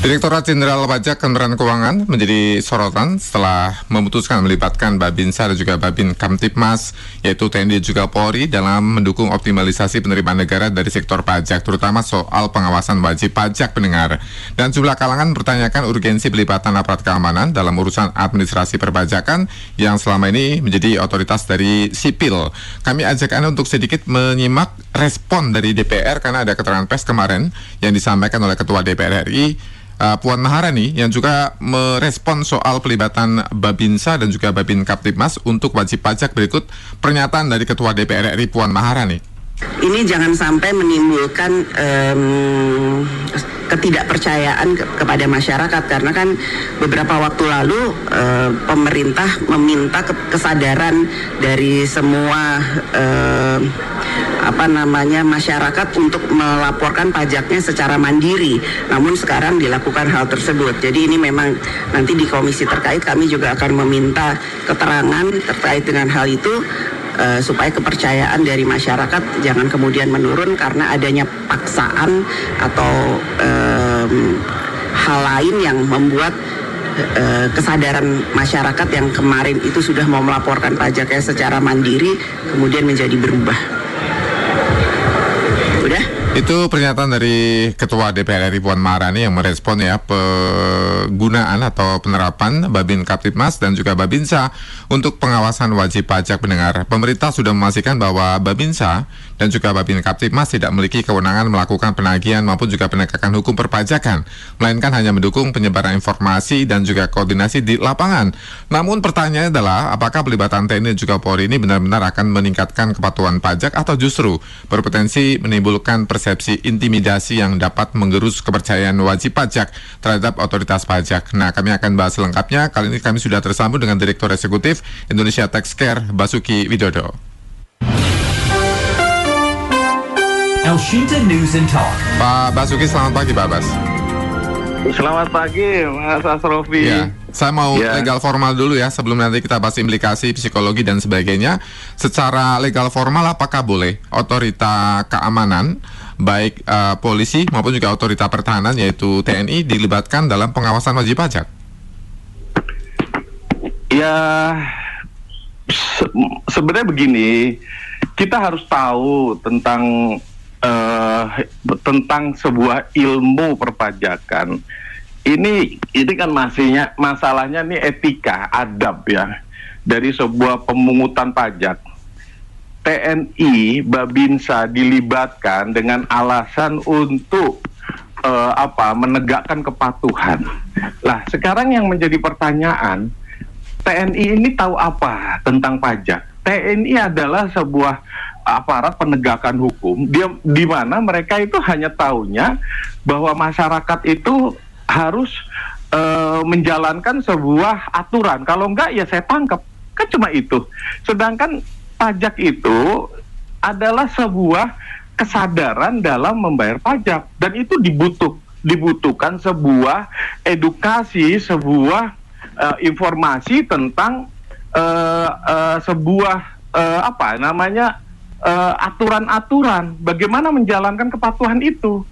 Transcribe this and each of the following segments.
Direktorat Jenderal Pajak Kementerian Keuangan menjadi sorotan setelah memutuskan melibatkan Babinsa dan juga Babin Kamtibmas, yaitu TNI dan juga Polri dalam mendukung optimalisasi penerimaan negara dari sektor pajak, terutama soal pengawasan wajib pajak pendengar. Dan jumlah kalangan mempertanyakan urgensi pelibatan aparat keamanan dalam urusan administrasi perpajakan yang selama ini menjadi otoritas dari sipil. Kami ajak Anda untuk sedikit menyimak respon dari DPR karena ada keterangan pers kemarin yang disampaikan oleh Ketua DPR RI, Puan Maharani, yang juga merespon soal pelibatan Babinsa dan juga Babin Kamtibmas untuk wajib pajak. Berikut pernyataan dari Ketua DPR RI Puan Maharani. Ini jangan sampai menimbulkan ketidakpercayaan kepada masyarakat, karena kan beberapa waktu lalu pemerintah meminta kesadaran dari semua masyarakat untuk melaporkan pajaknya secara mandiri. Namun sekarang dilakukan hal tersebut. Jadi ini memang nanti di komisi terkait kami juga akan meminta keterangan terkait dengan hal itu, supaya kepercayaan dari masyarakat jangan kemudian menurun karena adanya paksaan atau hal lain yang membuat kesadaran masyarakat yang kemarin itu sudah mau melaporkan pajaknya secara mandiri kemudian menjadi berubah. Itu pernyataan dari Ketua DPR RI Puan Maharani yang merespon ya penggunaan atau penerapan Babin Kamtibmas dan juga Babinsa untuk pengawasan wajib pajak pendengar. Pemerintah sudah memastikan bahwa Babinsa dan juga Babin Kamtibmas tidak memiliki kewenangan melakukan penagihan maupun juga penegakan hukum perpajakan, melainkan hanya mendukung penyebaran informasi dan juga koordinasi di lapangan. Namun pertanyaannya adalah apakah pelibatan TNI dan juga Polri ini benar-benar akan meningkatkan kepatuhan pajak atau justru berpotensi menimbulkan persepsi intimidasi yang dapat menggerus kepercayaan wajib pajak terhadap otoritas pajak. Nah, kami akan bahas lengkapnya. Kali ini kami sudah tersambung dengan Direktur Eksekutif Indonesia Tax Care, Basuki Widodo. Elshinta News and Talk. Pak Basuki, selamat pagi Pak Bas. Selamat pagi Mas Asrofi. Ya, saya mau legal formal dulu ya sebelum nanti kita bahas implikasi psikologi dan sebagainya. Secara legal formal apakah boleh otorita keamanan baik polisi maupun juga otorita pertahanan yaitu TNI dilibatkan dalam pengawasan wajib pajak? Ya, sebenarnya begini, kita harus tahu tentang sebuah ilmu perpajakan. Ini kan masalahnya nih etika, adab ya dari sebuah pemungutan pajak. TNI, Babinsa dilibatkan dengan alasan untuk menegakkan kepatuhan. Lah, sekarang yang menjadi pertanyaan, TNI ini tahu apa tentang pajak? TNI adalah sebuah aparat penegakan hukum, di mana mereka itu hanya taunya bahwa masyarakat itu harus menjalankan sebuah aturan. Kalau enggak ya saya tangkap, kan cuma itu. Sedangkan pajak itu adalah sebuah kesadaran dalam membayar pajak, dan itu dibutuhkan sebuah edukasi, sebuah informasi tentang sebuah aturan-aturan bagaimana menjalankan kepatuhan itu.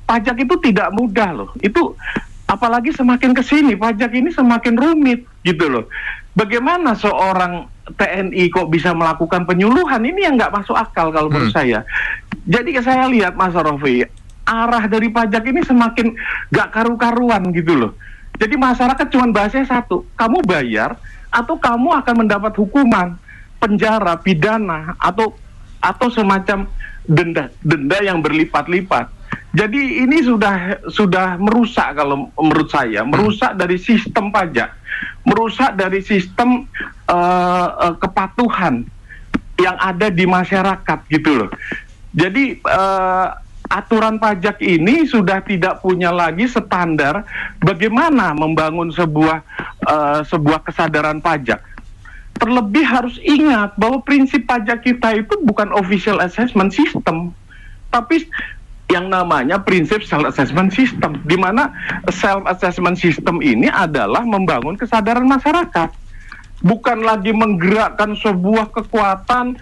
Pajak itu tidak mudah loh. Itu apalagi semakin kesini pajak ini semakin rumit gitu loh. Bagaimana seorang TNI kok bisa melakukan penyuluhan? Ini yang nggak masuk akal kalau menurut saya. Jadi saya lihat Mas Rofi, arah dari pajak ini semakin nggak karu-karuan gitu loh. Jadi masyarakat cuma bahasanya satu, kamu bayar atau kamu akan mendapat hukuman penjara, pidana atau semacam denda yang berlipat-lipat. Jadi ini sudah merusak kalau menurut saya, merusak dari sistem pajak, merusak dari sistem kepatuhan yang ada di masyarakat gitu loh. Jadi aturan pajak ini sudah tidak punya lagi standar bagaimana membangun sebuah kesadaran pajak. Terlebih harus ingat bahwa prinsip pajak kita itu bukan official assessment system, tapi yang namanya prinsip self-assessment system, di mana self-assessment system ini adalah membangun kesadaran masyarakat, bukan lagi menggerakkan sebuah kekuatan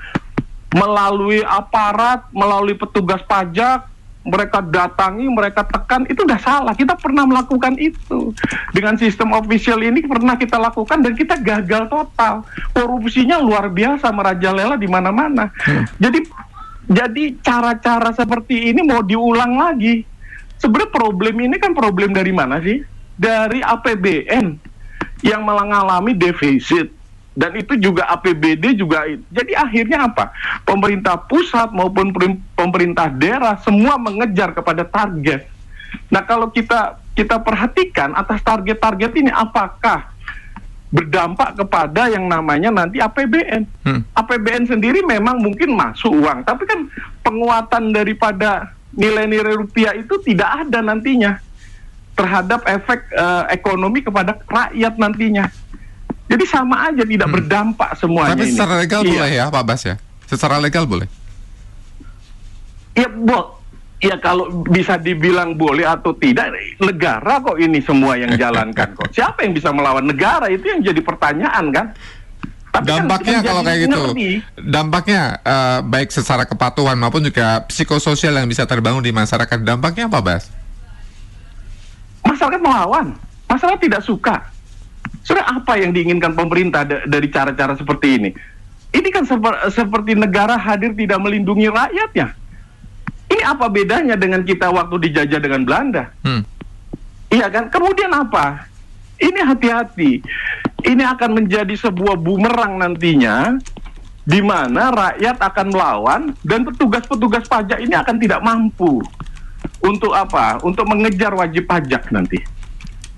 melalui aparat, melalui petugas pajak, mereka datangi, mereka tekan, itu udah salah. Kita pernah melakukan itu. Dengan sistem official ini pernah kita lakukan dan kita gagal total. Korupsinya luar biasa, merajalela di mana-mana. Jadi cara-cara seperti ini mau diulang lagi. Sebenarnya problem ini kan problem dari mana sih? Dari APBN yang mengalami defisit. Dan itu juga APBD juga. Jadi akhirnya apa? Pemerintah pusat maupun pemerintah daerah semua mengejar kepada target. Nah, kalau kita perhatikan atas target-target ini apakah berdampak kepada yang namanya nanti APBN. APBN sendiri memang mungkin masuk uang, tapi kan penguatan daripada nilai-nilai rupiah itu tidak ada nantinya terhadap efek ekonomi kepada rakyat nantinya. Jadi sama aja tidak berdampak semuanya. Tapi secara legal ini. boleh ya Pak Bas ya? Secara legal boleh? Ya kalau bisa dibilang boleh atau tidak, negara kok ini semua yang jalankan kok. Siapa yang bisa melawan negara? Itu yang jadi pertanyaan kan. Tapi dampaknya kan kalau kayak gitu, dampaknya baik secara kepatuhan maupun juga psikososial yang bisa terbangun di masyarakat, dampaknya apa Bas? Masyarakat melawan, masyarakat tidak suka. Sebenarnya apa yang diinginkan pemerintah dari cara-cara seperti ini? Ini kan seperti negara hadir tidak melindungi rakyatnya. Ini apa bedanya dengan kita waktu dijajah dengan Belanda? Iya kan? Kemudian apa? Ini hati-hati. Ini akan menjadi sebuah bumerang nantinya, di mana rakyat akan melawan dan petugas-petugas pajak ini akan tidak mampu untuk apa? Untuk mengejar wajib pajak nanti.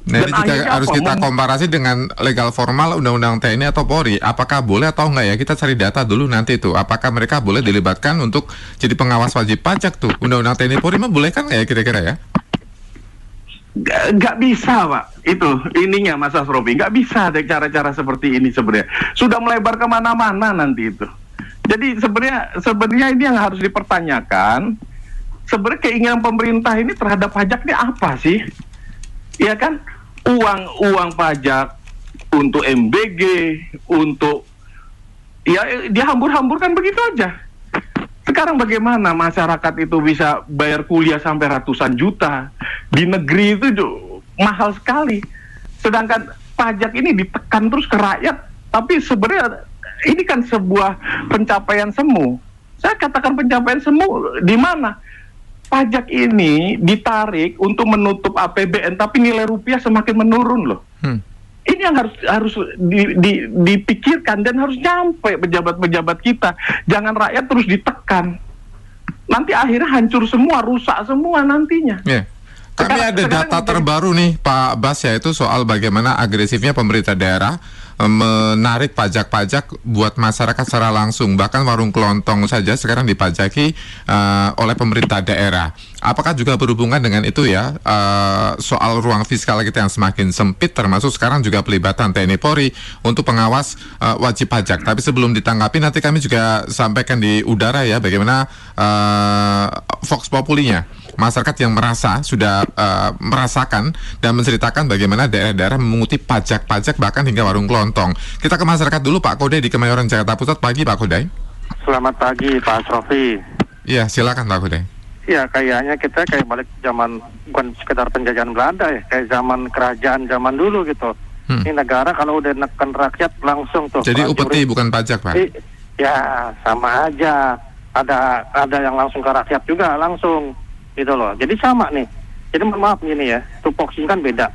Nah, ini juga harus kita komparasi dengan legal formal Undang-Undang TNI atau Polri. Apakah boleh atau enggak ya? Kita cari data dulu nanti tuh. Apakah mereka boleh dilibatkan untuk jadi pengawas wajib pajak tuh? Undang-Undang TNI Polri mah boleh kan ya kira-kira ya? Nggak bisa Pak, itu ininya Mas Asrofi. Nggak bisa ada cara-cara seperti ini sebenarnya. Sudah melebar kemana-mana nanti itu. Jadi sebenarnya ini yang harus dipertanyakan. Sebenarnya keinginan pemerintah ini terhadap pajak ini apa sih? Ya kan? Uang pajak untuk MBG, untuk ya dia hambur-hamburkan begitu aja. Sekarang bagaimana masyarakat itu bisa bayar kuliah sampai ratusan juta di negeri itu mahal sekali. Sedangkan pajak ini ditekan terus ke rakyat, tapi sebenarnya ini kan sebuah pencapaian semu. Saya katakan pencapaian semu di mana? Pajak ini ditarik untuk menutup APBN, tapi nilai rupiah semakin menurun loh. Ini yang harus dipikirkan dan harus nyampe pejabat-pejabat kita. Jangan rakyat terus ditekan. Nanti akhirnya hancur semua, rusak semua nantinya. Yeah. Kami ada data terbaru nih Pak Bas, yaitu soal bagaimana agresifnya pemerintah daerah menarik pajak-pajak buat masyarakat secara langsung. Bahkan warung kelontong saja sekarang dipajaki oleh pemerintah daerah. Apakah juga berhubungan dengan itu ya, soal ruang fiskal kita yang semakin sempit, termasuk sekarang juga pelibatan TNI Polri untuk pengawas wajib pajak. Tapi sebelum ditanggapi, nanti kami juga sampaikan di udara ya bagaimana Vox Populinya, masyarakat yang sudah merasakan dan menceritakan bagaimana daerah-daerah memunguti pajak-pajak bahkan hingga warung kelontong. Kita ke masyarakat dulu, Pak Kodai di Kemayoran, Jakarta Pusat. Pagi Pak Kodai. Selamat pagi Pak Asrofi. Iya, silakan Pak Kodai. Ya, kayaknya kita kayak balik zaman, bukan sekedar penjajahan Belanda ya, kayak zaman kerajaan zaman dulu gitu. Ini negara kalau udah neken rakyat langsung tuh. Jadi upeti bukan pajak Pak? Ya, sama aja. Ada yang langsung ke rakyat juga langsung. Gitu loh. Jadi sama nih. Jadi maaf gini ya, tupoksinya kan beda.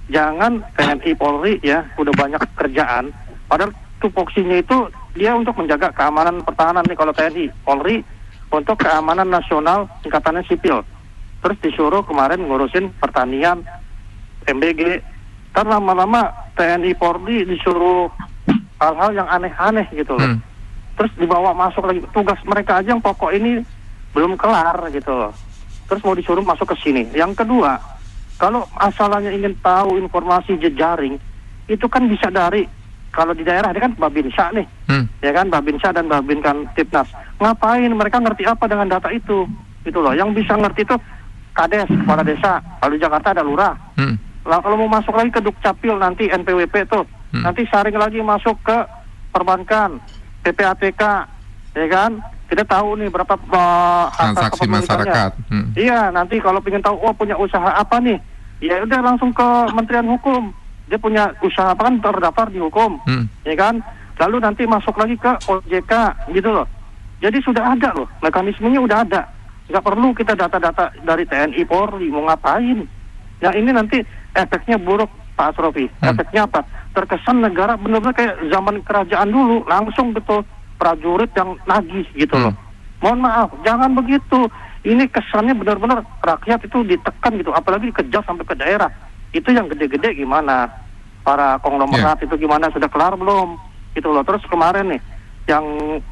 Jangan TNI Polri ya udah banyak kerjaan, padahal tupoksinya itu dia untuk menjaga keamanan pertahanan nih. Kalau TNI Polri untuk keamanan nasional tingkatannya sipil. Terus disuruh kemarin ngurusin pertanian, MBG. Kan lama-lama TNI Polri disuruh hal-hal yang aneh-aneh gitu loh. Terus dibawa masuk lagi, tugas mereka aja yang pokok ini belum kelar gitu loh. Terus mau disuruh masuk ke sini. Yang kedua, kalau asalnya ingin tahu informasi jejaring, itu kan bisa dari, kalau di daerah ini kan Babinsa nih, ya kan, Babinsa dan Babinkan Tipnas. Ngapain mereka ngerti apa dengan data itu? Itu loh, yang bisa ngerti itu Kades, kepala desa. Kalau di Jakarta ada lurah. Lah kalau mau masuk lagi ke Dukcapil nanti NPWP tuh, nanti saring lagi masuk ke perbankan, PPATK, ya kan, kita tahu nih berapa harta transaksi kepemilikannya. masyarakat. Iya, nanti kalau ingin tahu, punya usaha apa nih, ya udah langsung ke Kementerian Hukum. Dia punya usaha apa kan terdaftar di hukum, ya kan? Lalu nanti masuk lagi ke OJK, gitu loh. Jadi sudah ada loh, mekanismenya udah ada. Nggak perlu kita data-data dari TNI Polri, mau ngapain? Ya ini nanti efeknya buruk, Pak Asrofi. Efeknya apa? Terkesan negara benar-benar kayak zaman kerajaan dulu, langsung betul prajurit yang nagih gitu loh. Mohon maaf, jangan begitu. Ini kesannya benar-benar rakyat itu ditekan gitu, apalagi dikejar sampai ke daerah. Itu yang gede-gede gimana? Para konglomerat itu gimana? Sudah kelar belum? Gitu loh. Terus kemarin nih, yang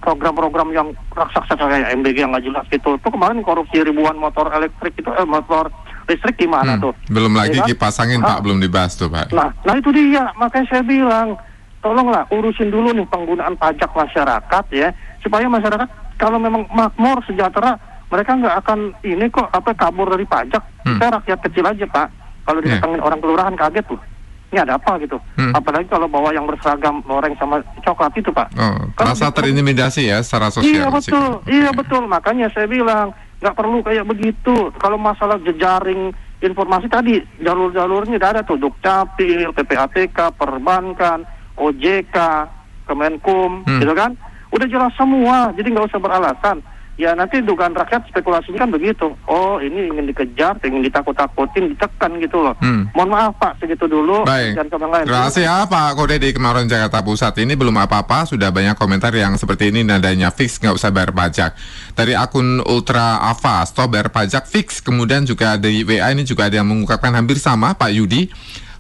program-program yang raksasa kayak MBG yang nggak jelas gitu, tuh kemarin korupsi ribuan motor elektrik itu, motor listrik gimana tuh? Belum lagi kan? kipas angin Pak, belum dibahas tuh Pak. Nah itu dia, makanya saya bilang, tolonglah urusin dulu nih penggunaan pajak masyarakat ya, supaya masyarakat kalau memang makmur sejahtera, mereka nggak akan ini kok kabur dari pajak. Kita rakyat kecil aja Pak, kalau didatengin orang kelurahan kaget tuh. Ini ada apa gitu? Apalagi kalau bawa yang berseragam goreng sama coklat itu Pak. Merasa terintimidasi ya secara sosial. Iya betul. Makanya saya bilang nggak perlu kayak begitu. Kalau masalah jejaring informasi tadi, jalur-jalurnya udah ada tuh, Dukcapil, PPATK, Perbankan, OJK, Kemenkum, gitu kan? Udah jelas semua, jadi nggak usah beralasan. Ya nanti dugaan rakyat spekulasinya kan begitu. Oh ini ingin dikejar, ingin ditakut-takutin, ditekan gitu loh. Mohon maaf Pak, segitu dulu. Baik, terima kasih ya Pak Kode di Kemaron Jakarta Pusat. Ini belum apa-apa, sudah banyak komentar yang seperti ini, nadanya fix, nggak usah bayar pajak. Dari akun Ultra Ava, stop bayar pajak fix. Kemudian juga di WA ini juga ada yang mengungkapkan hampir sama, Pak Yudi.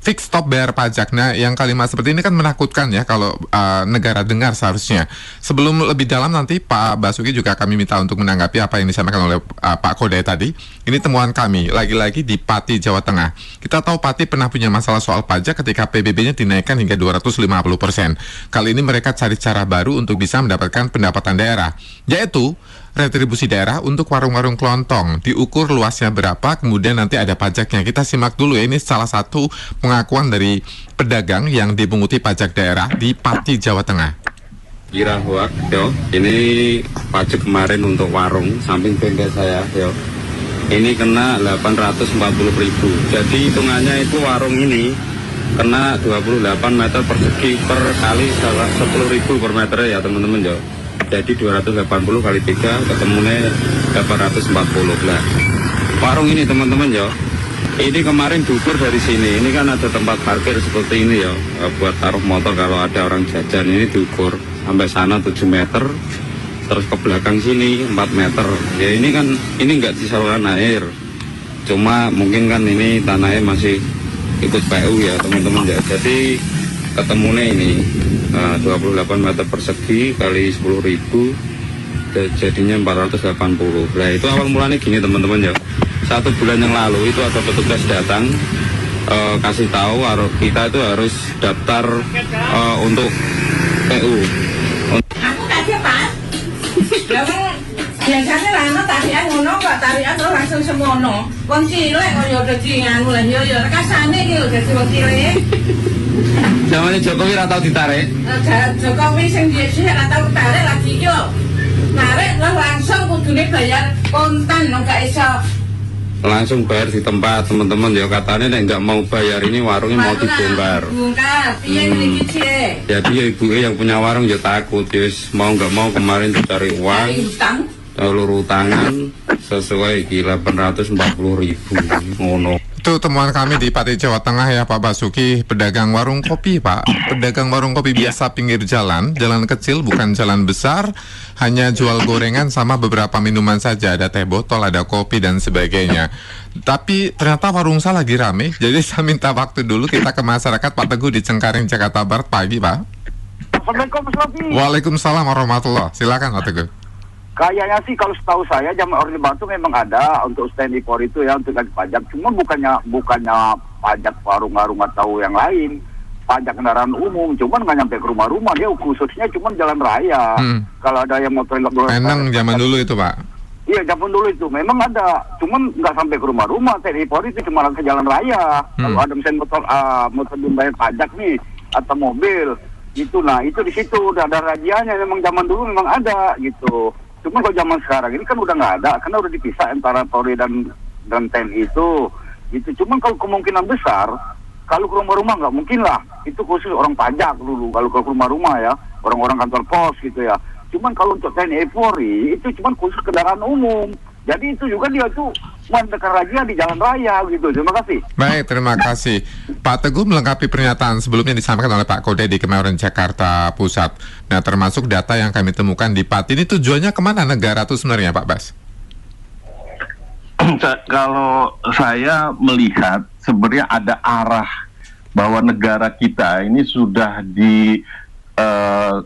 Fix stop bayar pajak. Nah, yang kalimat seperti ini kan menakutkan ya kalau negara dengar seharusnya. Sebelum lebih dalam nanti Pak Basuki juga kami minta untuk menanggapi apa yang disampaikan oleh Pak Kode tadi. Ini temuan kami, lagi-lagi di Pati, Jawa Tengah. Kita tahu Pati pernah punya masalah soal pajak ketika PBB-nya dinaikkan hingga 250%. Kali ini mereka cari cara baru untuk bisa mendapatkan pendapatan daerah, yaitu retribusi daerah untuk warung-warung kelontong. Diukur luasnya berapa, kemudian nanti ada pajaknya. Kita simak dulu ya, ini salah satu pengakuan dari pedagang yang dipunguti pajak daerah di Pati, Jawa Tengah. Kira hoak, yo. Ini pajak kemarin untuk warung samping bengkel saya, yo. Ini kena 840.000. Jadi hitungannya itu warung ini kena 28 meter persegi per kali 10.000 per meter ya teman-teman yo. Jadi 280 kali 3 ketemunya 840 lah. Warung ini teman-teman ya, ini kemarin diukur dari sini. Ini kan ada tempat parkir seperti ini ya, buat taruh motor kalau ada orang jajan. Ini diukur sampai sana 7 meter, terus ke belakang sini 4 meter. Ya ini kan, ini nggak disalurkan air, cuma mungkin kan ini tanahnya masih ikut PU ya teman-teman ya. Jadi ketemunya ini 28 meter persegi kali 10.000 jadinya 480. Nah itu awal mulanya gini teman-teman ya. 1 bulan yang lalu itu ada petugas datang kasih tahu kita itu harus daftar untuk PU. Aku tadi Pak. Biasanya lama tarian ngono kok tarian terus langsung semono. Wong cilik kok yo dadi anu lah yo rekasane iki lho dadi wong cilik. Zamannya Jokowi ora tau ditarik. Jokowi sing dhisik ora tau tarik lagi yo. Tarik langsung kudune bayar kontan lho gak iso. Langsung bayar di tempat teman-teman ya, katanya nek nggak mau bayar ini warungnya mau dibongkar. Bongkar, piye iki Cik? Jadi ya ibunya yang punya warung ya takut, yes, mau nggak mau kemarin cari uang. Jalur utangan sesuai 840.000 ngono. Itu temuan kami di Pati, Jawa Tengah ya Pak Basuki, pedagang warung kopi Pak. Pedagang warung kopi biasa pinggir jalan kecil bukan jalan besar, hanya jual gorengan sama beberapa minuman saja, ada teh botol, ada kopi dan sebagainya. Tapi ternyata warung saya lagi rame, jadi saya minta waktu dulu kita ke masyarakat. Pak Teguh di Cengkareng, Jakarta Barat, pagi Pak. Waalaikumsalam warahmatullahi. Silakan Pak Teguh. Kayaknya sih kalau setahu saya zaman Orde Baru memang ada untuk TNI Polri itu ya untuk lagi pajak. Cuma bukannya pajak warung-warung atau yang lain, pajak kendaraan umum. Cuman nggak nyampe ke rumah-rumah, dia khususnya cuma jalan raya. Kalau ada yang motor Menang zaman dulu itu Pak. Iya zaman dulu itu memang ada, cuman nggak sampai ke rumah-rumah. TNI Polri itu cuma ke jalan raya. Kalau ada misalnya motor membayar pajak nih atau mobil, itu nah itu di situ udah ada rajianya. Memang zaman dulu memang ada gitu. Cuma kalau zaman sekarang ini kan udah nggak ada, karena udah dipisah antara Polri dan TNI itu. Gitu. Cuma kalau kemungkinan besar, kalau ke rumah-rumah nggak mungkin lah. Itu khusus orang pajak dulu. Kalau ke rumah-rumah ya, orang-orang kantor pos gitu ya. Cuman kalau untuk TNI Polri itu cuma khusus kendaraan umum. Jadi itu juga dia tuh mendekat razia di jalan raya gitu. Terima kasih. Baik, terima kasih. Pak Teguh melengkapi pernyataan sebelumnya disampaikan oleh Pak Kode di Kemayoran Jakarta Pusat. Nah, termasuk data yang kami temukan di Pati ini tujuannya kemana negara tuh sebenarnya, Pak Bas? Kalau saya melihat sebenarnya ada arah bahwa negara kita ini sudah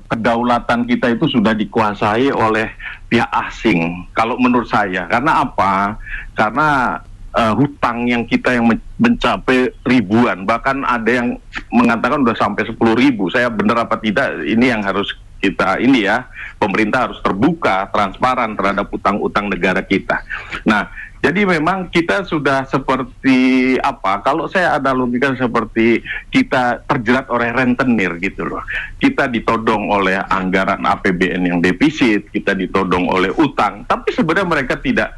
kedaulatan kita itu sudah dikuasai oleh pihak asing. Kalau menurut saya, karena apa? Karena hutang yang kita yang mencapai ribuan, bahkan ada yang mengatakan udah sampai 10.000. Saya benar apa tidak? Ini yang harus kita pemerintah harus terbuka, transparan terhadap utang-utang negara kita. Nah, jadi memang kita sudah seperti apa? Kalau saya analogikan seperti kita terjerat oleh rentenir gitu loh. Kita ditodong oleh anggaran APBN yang defisit, kita ditodong oleh utang. Tapi sebenarnya mereka tidak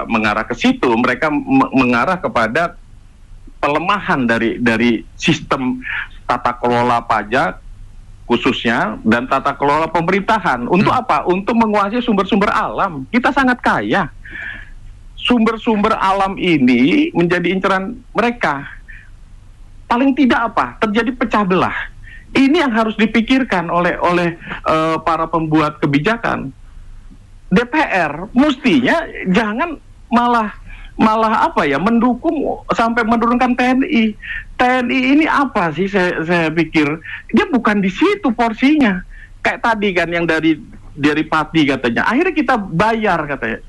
mengarah ke situ. Mereka mengarah kepada pelemahan dari sistem tata kelola pajak khususnya dan tata kelola pemerintahan. Untuk apa? Untuk menguasai sumber-sumber alam. Kita sangat kaya. Sumber-sumber alam ini menjadi inceran mereka. Paling tidak apa? Terjadi pecah belah. Ini yang harus dipikirkan oleh para pembuat kebijakan. DPR mestinya jangan malah mendukung sampai menurunkan TNI. TNI ini apa sih? Saya pikir dia bukan di situ porsinya. Kayak tadi kan yang dari Pati katanya. Akhirnya kita bayar katanya.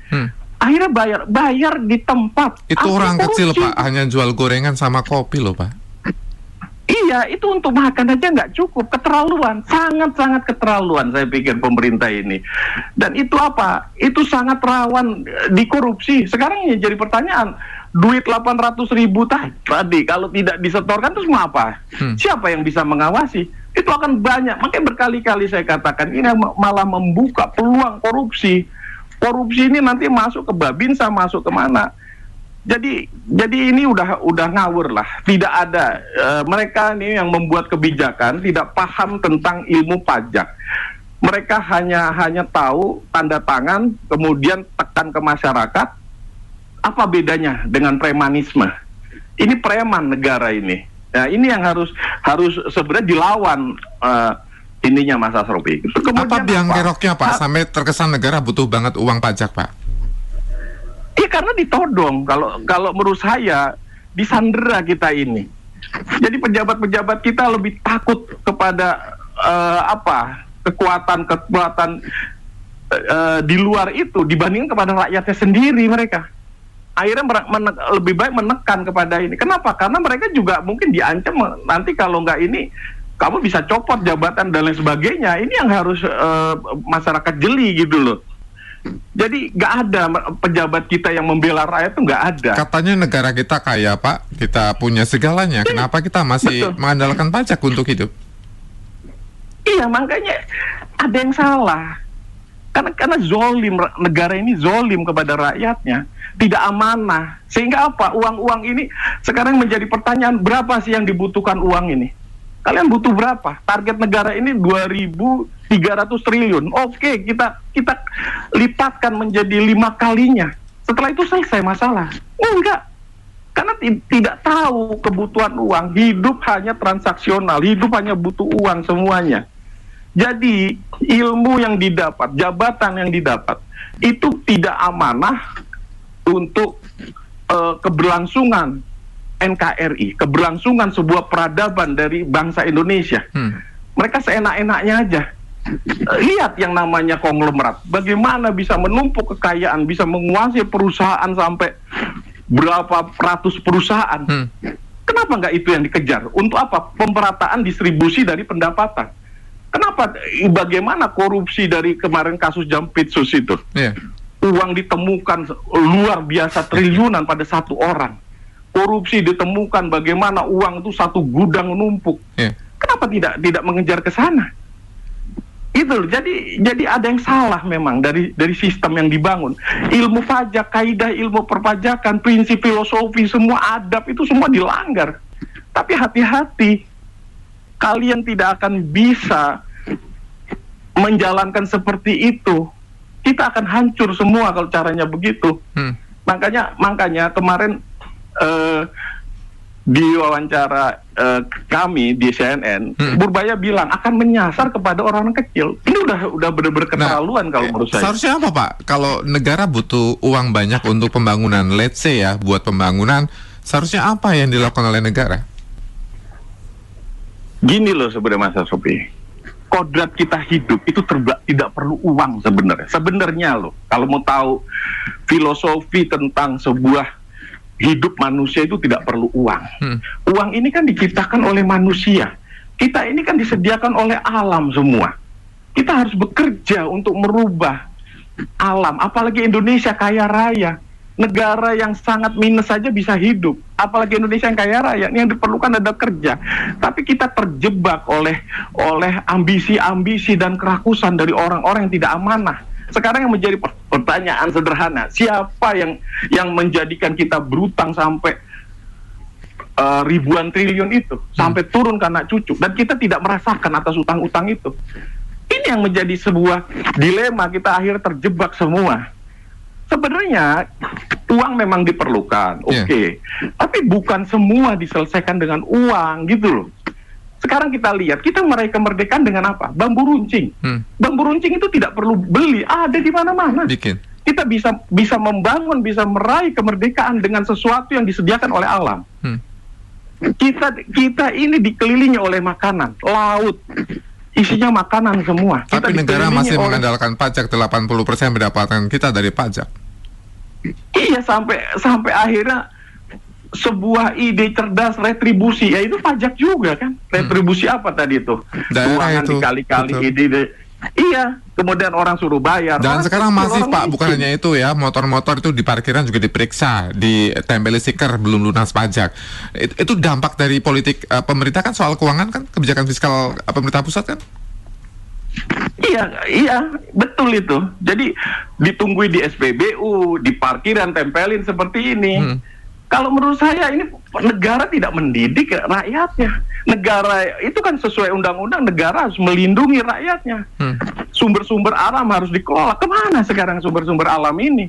Akhirnya bayar di tempat. Itu orang korupsi. kecil, Pak, hanya jual gorengan sama kopi loh, Pak. Iya, itu untuk makan aja nggak cukup. Keterlaluan, sangat-sangat keterlaluan saya pikir pemerintah ini. Dan itu apa? Itu sangat rawan dikorupsi. Sekarang ya jadi pertanyaan, duit 800.000 tadi kalau tidak disetorkan terus mau apa? Siapa yang bisa mengawasi? Itu akan banyak. Makanya berkali-kali saya katakan ini malah membuka peluang korupsi. Korupsi ini nanti masuk ke Babinsa, masuk kemana? Jadi ini udah ngawur lah. Tidak ada mereka ini yang membuat kebijakan tidak paham tentang ilmu pajak. Mereka hanya tahu tanda tangan, kemudian tekan ke masyarakat. Apa bedanya dengan premanisme? Ini preman negara ini. Nah, ini yang harus sebenarnya dilawan. Ininya Mas Asrofi. Apa biang keroknya, Pak? Sampai terkesan negara butuh banget uang pajak, Pak? Iya, karena ditodong. Kalau menurut saya disandera kita ini. Jadi pejabat-pejabat kita lebih takut kepada kekuatan di luar itu dibandingkan kepada rakyatnya sendiri mereka. Akhirnya lebih baik menekan kepada ini. Kenapa? Karena mereka juga mungkin diancam nanti kalau nggak ini kamu bisa copot jabatan dan lain sebagainya. Ini yang harus masyarakat jeli gitu loh. Jadi nggak ada pejabat kita yang membela rakyat itu nggak ada. Katanya negara kita kaya, Pak. Kita punya segalanya. Kenapa kita masih mengandalkan pajak untuk hidup? Iya, makanya ada yang salah. Karena zolim, negara ini zolim kepada rakyatnya. Tidak amanah. Sehingga apa? Uang-uang ini sekarang menjadi pertanyaan, berapa sih yang dibutuhkan uang ini? Kalian butuh berapa? Target negara ini 2.300 triliun. Oke, kita lipatkan menjadi 5 kalinya. Setelah itu selesai masalah. Enggak. Karena tidak tahu kebutuhan uang. Hidup hanya transaksional. Hidup hanya butuh uang semuanya. Jadi ilmu yang didapat, jabatan yang didapat, itu tidak amanah untuk keberlangsungan NKRI, keberlangsungan sebuah peradaban dari bangsa Indonesia. Mereka seenak-enaknya aja. Lihat yang namanya konglomerat, bagaimana bisa menumpuk kekayaan, bisa menguasai perusahaan sampai berapa ratus perusahaan. Kenapa nggak itu yang dikejar? Untuk apa? Pemerataan distribusi dari pendapatan. Kenapa? Bagaimana korupsi dari kemarin kasus Jampitsus itu? Uang ditemukan luar biasa triliunan pada satu orang. Korupsi ditemukan bagaimana uang itu satu gudang numpuk. Kenapa tidak mengejar ke sana? Gitu loh. Jadi ada yang salah memang dari sistem yang dibangun. Ilmu pajak, kaidah ilmu perpajakan, prinsip filosofi, semua adab itu semua dilanggar. Tapi hati-hati, kalian tidak akan bisa menjalankan seperti itu. Kita akan hancur semua kalau caranya begitu. Makanya kemarin di wawancara kami di CNN, Purbaya bilang akan menyasar kepada orang kecil. Ini udah benar-benar keterlaluan kalau menurut saya. Seharusnya apa, Pak? Kalau negara butuh uang banyak untuk pembangunan, let's say ya, buat pembangunan, seharusnya apa yang dilakukan oleh negara? Gini loh sebenarnya Mas Sofi, kodrat kita hidup itu tidak perlu uang sebenarnya. Sebenarnya loh, kalau mau tahu filosofi tentang sebuah hidup manusia itu tidak perlu uang. Uang ini kan diciptakan oleh manusia. Kita ini kan disediakan oleh alam semua. Kita harus bekerja untuk merubah alam. Apalagi Indonesia kaya raya. Negara yang sangat minus saja bisa hidup. Apalagi Indonesia yang kaya raya. Yang diperlukan adalah kerja. Tapi kita terjebak oleh ambisi-ambisi dan kerakusan dari orang-orang yang tidak amanah. Sekarang yang menjadi pertanyaan sederhana, siapa yang menjadikan kita berutang sampai ribuan triliun itu, sampai turun ke anak cucu, dan kita tidak merasakan atas utang-utang itu? Ini yang menjadi sebuah dilema, kita akhirnya terjebak semua. Sebenarnya uang memang diperlukan, oke. Tapi bukan semua diselesaikan dengan uang gitu loh. Sekarang kita lihat, kita meraih kemerdekaan dengan apa? Bambu runcing. Bambu runcing itu tidak perlu beli, ada di mana-mana. Kita bisa membangun, bisa meraih kemerdekaan dengan sesuatu yang disediakan oleh alam. Kita ini dikelilingi oleh makanan, laut, isinya makanan semua. Tapi negara masih mengandalkan pajak, 80% pendapatan kita dari pajak. Iya, sampai akhirnya sebuah ide cerdas retribusi, ya itu pajak juga kan. Retribusi apa tadi itu? Uangan dikali-kali ide. Iya, kemudian orang suruh bayar. Dan sekarang masih Pak, bukan hanya itu ya, motor-motor itu di parkiran juga diperiksa, ditempeli stiker belum lunas pajak. Itu dampak dari politik pemerintah kan, soal keuangan kan, kebijakan fiskal pemerintah pusat kan? Iya, betul itu. Jadi ditunggu di SPBU, di parkiran tempelin seperti ini. Kalau menurut saya ini negara tidak mendidik rakyatnya. Negara itu kan sesuai undang-undang, negara harus melindungi rakyatnya. Sumber-sumber alam harus dikelola. Kemana sekarang sumber-sumber alam ini?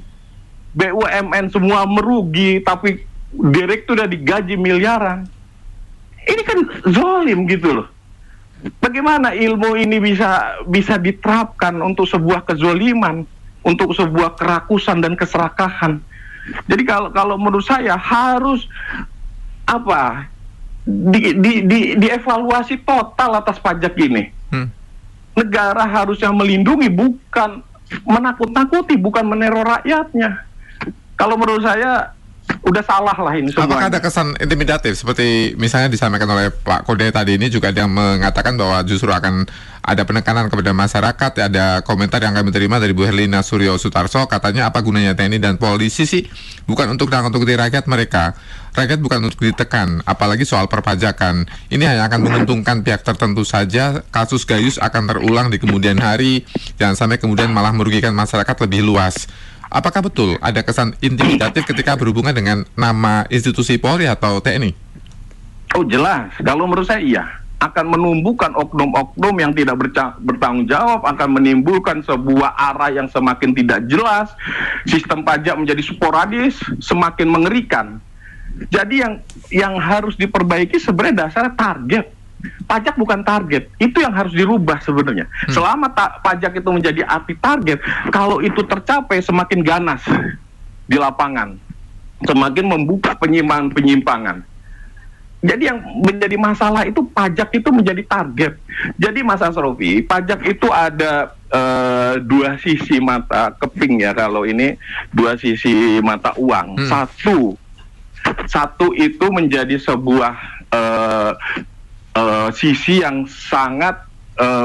BUMN semua merugi, tapi direktur udah digaji miliaran. Ini kan zolim gitu loh. Bagaimana ilmu ini bisa diterapkan untuk sebuah kezoliman, untuk sebuah kerakusan dan keserakahan? Jadi kalau menurut saya harus dievaluasi total atas pajak ini. Negara harusnya melindungi, bukan menakut-nakuti, bukan meneror rakyatnya. Kalau menurut saya udah salah lah ini semuanya. Apakah ada kesan intimidatif seperti misalnya disampaikan oleh Pak Kode tadi ini, juga dia mengatakan bahwa justru akan ada penekanan kepada masyarakat. Ada komentar yang kami terima dari Bu Herlina Suryo Sutarso, katanya apa gunanya TNI dan polisi sih? Bukan untuk nakuti rakyat mereka. Rakyat bukan untuk ditekan, apalagi soal perpajakan. Ini hanya akan menguntungkan pihak tertentu saja. Kasus Gayus akan terulang di kemudian hari, jangan sampai kemudian malah merugikan masyarakat lebih luas. Apakah betul ada kesan intimidatif ketika berhubungan dengan nama institusi Polri atau TNI? Oh jelas, kalau menurut saya iya. Akan menumbuhkan oknum-oknum yang tidak bertanggung jawab, akan menimbulkan sebuah arah yang semakin tidak jelas. Sistem pajak menjadi sporadis, semakin mengerikan. Jadi yang harus diperbaiki sebenarnya dasarnya target. Pajak bukan target, itu yang harus dirubah sebenarnya. Selama pajak itu menjadi arti target, kalau itu tercapai semakin ganas di lapangan, semakin membuka penyimpangan. Jadi yang menjadi masalah itu pajak itu menjadi target. Jadi Mas Asrofi, pajak itu ada dua sisi mata keping ya, kalau ini dua sisi mata uang. Satu itu menjadi sebuah sisi yang sangat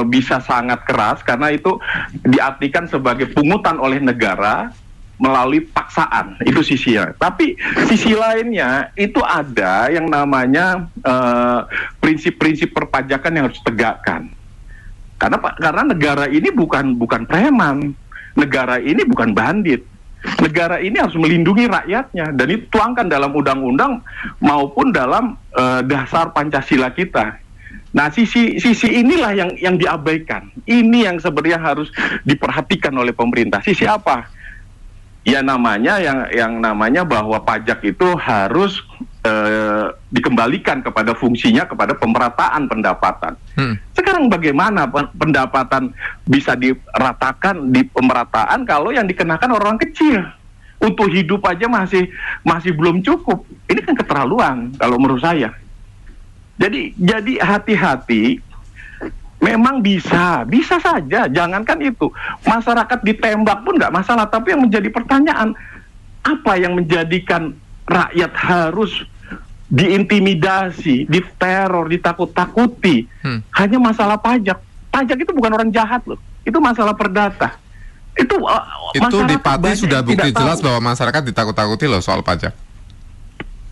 bisa sangat keras, karena itu diartikan sebagai pungutan oleh negara melalui paksaan, itu sisinya. Tapi sisi lainnya itu ada yang namanya prinsip-prinsip perpajakan yang harus ditegakkan. Karena negara ini bukan preman, negara ini bukan bandit. Negara ini harus melindungi rakyatnya, dan itu tuangkan dalam undang-undang maupun dalam dasar Pancasila kita. Nah, sisi inilah yang diabaikan. Ini yang sebenarnya harus diperhatikan oleh pemerintah. Sisi apa? Ya namanya yang namanya bahwa pajak itu harus dikembalikan kepada fungsinya, kepada pemerataan pendapatan. Sekarang bagaimana pendapatan bisa diratakan di pemerataan kalau yang dikenakan orang kecil untuk hidup aja masih belum cukup? Ini kan keterlaluan kalau menurut saya. Jadi hati-hati. Memang bisa saja, jangankan itu, masyarakat ditembak pun nggak masalah, tapi yang menjadi pertanyaan, apa yang menjadikan rakyat harus diintimidasi, diteror, ditakut-takuti, hanya masalah pajak. Pajak itu bukan orang jahat loh, itu masalah perdata. Itu di Pati sudah bukti jelas bahwa masyarakat ditakut-takuti loh soal pajak.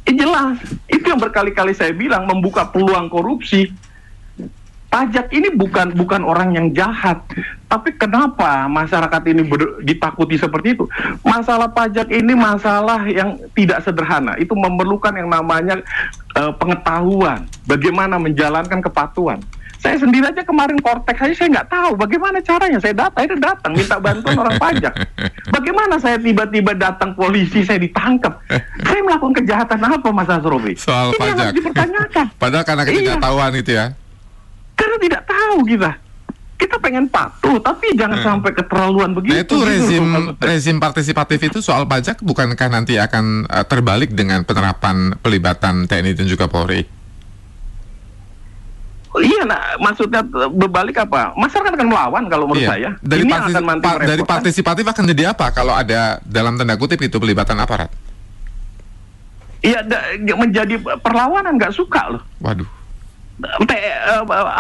Jelas, itu yang berkali-kali saya bilang, membuka peluang korupsi. Pajak ini bukan orang yang jahat, tapi kenapa masyarakat ini ditakuti seperti itu? Masalah pajak ini masalah yang tidak sederhana. Itu memerlukan yang namanya pengetahuan, bagaimana menjalankan kepatuhan. Saya sendiri aja kemarin Kortex saya nggak tahu bagaimana caranya. Saya datang minta bantuan orang pajak. Bagaimana saya tiba-tiba datang polisi, saya ditangkap. Saya melakukan kejahatan apa, Mas Asrofi? Soal ini pajak. yang harus dipertanyakan. Padahal karena ketidaktahuan itu ya. Karena tidak tahu kita pengen patuh, tapi jangan sampai keterlaluan begitu. Nah itu rezim partisipatif itu soal pajak bukankah nanti akan terbalik dengan penerapan pelibatan TNI dan juga Polri? Iya, maksudnya berbalik apa? Masyarakat akan melawan kalau menurut saya. Dari partisipatif akan jadi apa kalau ada dalam tanda kutip itu pelibatan aparat? Iya, menjadi perlawanan, nggak suka loh. Waduh.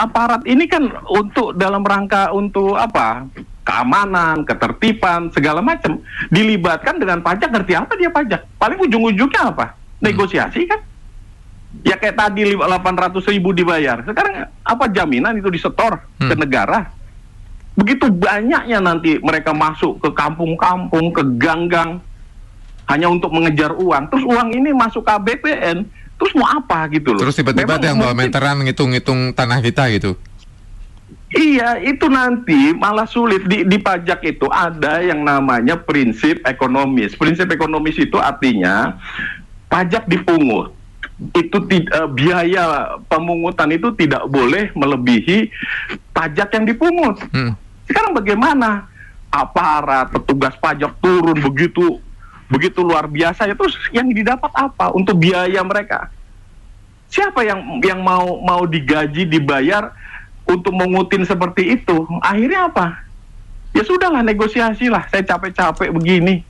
Aparat ini kan dalam rangka untuk apa? Keamanan, ketertiban, segala macam. Dilibatkan dengan pajak, ngerti apa dia pajak? Paling ujung-ujungnya apa? Negosiasi kan? Ya kayak tadi 800.000 dibayar. Sekarang apa jaminan itu disetor ke negara? Begitu banyaknya nanti mereka masuk ke kampung-kampung, ke gang-gang, hanya untuk mengejar uang. Terus uang ini masuk ke APBN. Terus mau apa gitu loh? Terus tiba-tiba ada yang bawa meteran ngitung-ngitung tanah kita gitu. Iya, itu nanti malah sulit. Di pajak itu ada yang namanya prinsip ekonomis. Prinsip ekonomis itu artinya pajak dipungut. Itu biaya pemungutan itu tidak boleh melebihi pajak yang dipungut. Sekarang bagaimana? Aparat, petugas pajak turun begitu luar biasa, itu yang didapat apa untuk biaya mereka? Siapa yang mau digaji, dibayar untuk mengutin seperti itu? Akhirnya apa? Ya sudahlah, negosiasi lah. Saya capek-capek begini.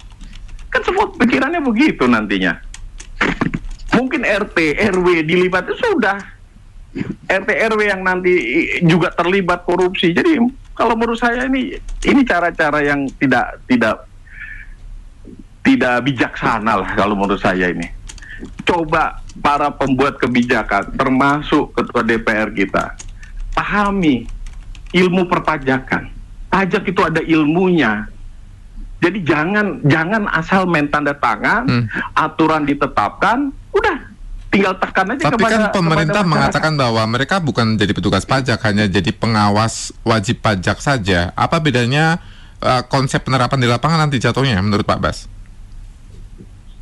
Kan semua pikirannya begitu nantinya. Mungkin RT, RW dilibat, itu sudah. RT, RW yang nanti juga terlibat korupsi. Jadi kalau menurut saya ini cara-cara yang tidak bijaksana lah kalau menurut saya ini. Coba para pembuat kebijakan, termasuk ketua DPR kita, pahami ilmu perpajakan. Pajak itu ada ilmunya. Jadi jangan asal main tanda tangan, aturan ditetapkan, udah tinggal tekan aja. Tapi kan pemerintah mengatakan bahwa mereka bukan jadi petugas pajak, hanya jadi pengawas wajib pajak saja. Apa bedanya konsep penerapan di lapangan nanti jatuhnya menurut Pak Bas?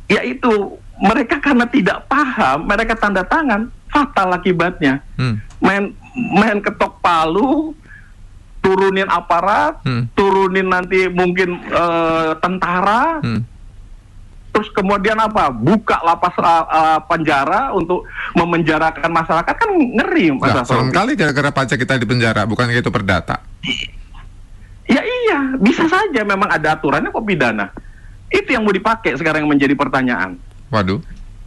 Ya itu, mereka karena tidak paham, mereka tanda tangan, fatal akibatnya. Main ketok palu, turunin aparat, turunin nanti mungkin tentara, terus kemudian apa? Buka lapas penjara untuk memenjarakan masyarakat, kan ngeri. Serem kali gara-gara pajak kita di penjara, bukan itu perdata. Ya iya, bisa saja memang ada aturannya kok pidana. Itu yang mau dipakai sekarang yang menjadi pertanyaan. Waduh.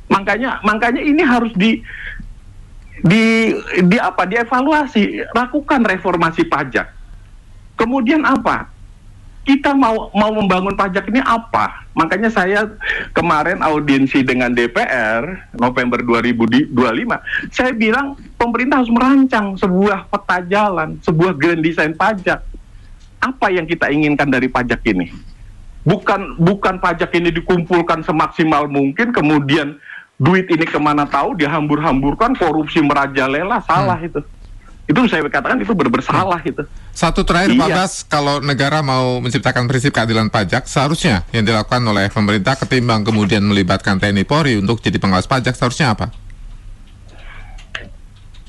Makanya ini harus dievaluasi, lakukan reformasi pajak. Kemudian apa? kita mau membangun pajak ini apa? Makanya saya kemarin audiensi dengan DPR November 2025, saya bilang pemerintah harus merancang sebuah peta jalan, sebuah grand design pajak. Apa yang kita inginkan dari pajak ini? Bukan pajak ini dikumpulkan semaksimal mungkin, kemudian duit ini kemana tahu dihambur-hamburkan, korupsi merajalela, salah itu. Itu saya katakan itu bersalah itu. Satu terakhir Pak Bas, kalau negara mau menciptakan prinsip keadilan pajak, seharusnya yang dilakukan oleh pemerintah ketimbang kemudian melibatkan TNI Polri untuk jadi pengawas pajak, seharusnya apa?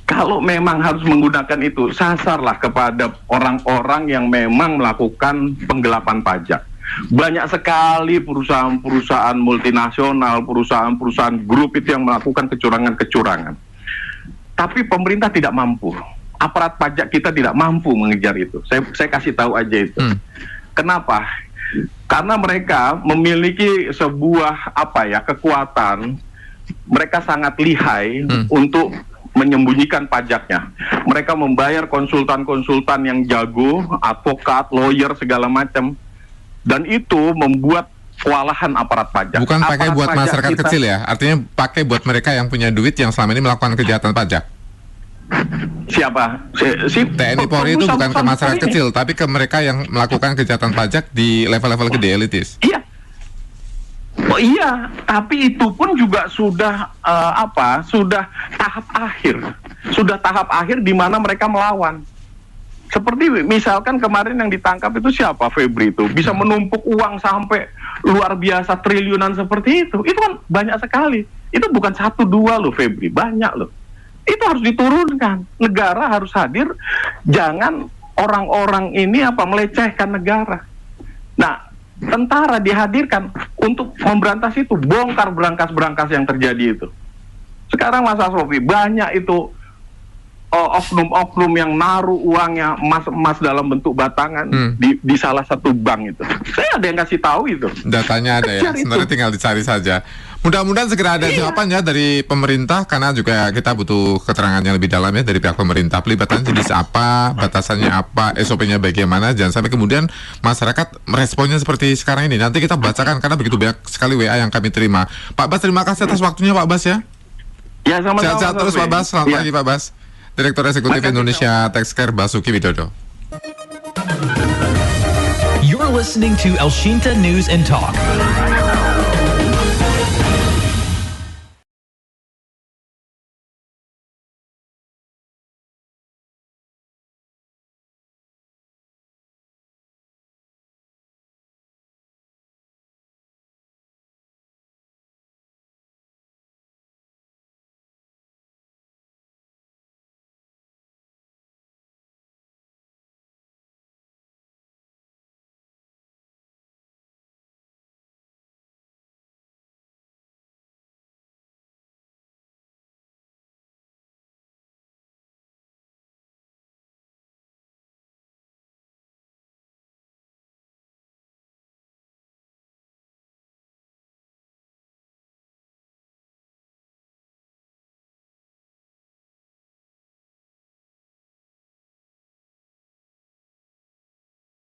Kalau memang harus menggunakan itu, sasarlah kepada orang-orang yang memang melakukan penggelapan pajak. Banyak sekali perusahaan-perusahaan multinasional, perusahaan-perusahaan grup itu yang melakukan kecurangan-kecurangan. Tapi pemerintah tidak mampu. Aparat pajak kita tidak mampu mengejar itu. Saya kasih tahu aja itu. Kenapa? Karena mereka memiliki sebuah kekuatan. Mereka sangat lihai untuk menyembunyikan pajaknya. Mereka membayar konsultan-konsultan yang jago, advokat, lawyer segala macam. Dan itu membuat kewalahan aparat pajak. Bukan pakai buat masyarakat kita, kecil ya? Artinya pakai buat mereka yang punya duit yang selama ini melakukan kejahatan pajak. Siapa? TNI Polri itu bukan ke masyarakat kecil, tapi ke mereka yang melakukan kejahatan pajak di level-level gede elitis. Iya. Oh iya, tapi itu pun juga sudah sudah tahap akhir. Sudah tahap akhir di mana mereka melawan. Seperti misalkan kemarin yang ditangkap itu siapa? Febri itu bisa menumpuk uang sampai luar biasa triliunan seperti itu. Itu kan banyak sekali. Itu bukan 1-2 loh Febri, banyak loh. Itu harus diturunkan. Negara harus hadir. Jangan orang-orang ini melecehkan negara. Nah, tentara dihadirkan untuk memberantas itu, bongkar berangkas-berangkas yang terjadi itu. Sekarang Mas Asrofi, banyak itu oknum-oknum yang naruh uangnya emas dalam bentuk batangan di salah satu bank itu. Saya ada yang kasih tahu itu. Datanya ada ya, sebenarnya tinggal dicari saja. Mudah-mudahan segera ada jawabannya dari pemerintah, karena juga kita butuh keterangan yang lebih dalam ya dari pihak pemerintah. Pelibatan jenis apa, batasannya apa, SOP-nya bagaimana, jangan sampai kemudian masyarakat meresponnya seperti sekarang ini. Nanti kita bacakan karena begitu banyak sekali WA yang kami terima. Pak Bas, terima kasih atas waktunya Pak Bas ya. Ya, sama-sama. Sehat-sehat terus Pak Bas, selamat pagi Pak Bas. Direktur Eksekutif Indonesia Tax Care Basuki Widodo. You're listening to El Shinta News and Talk.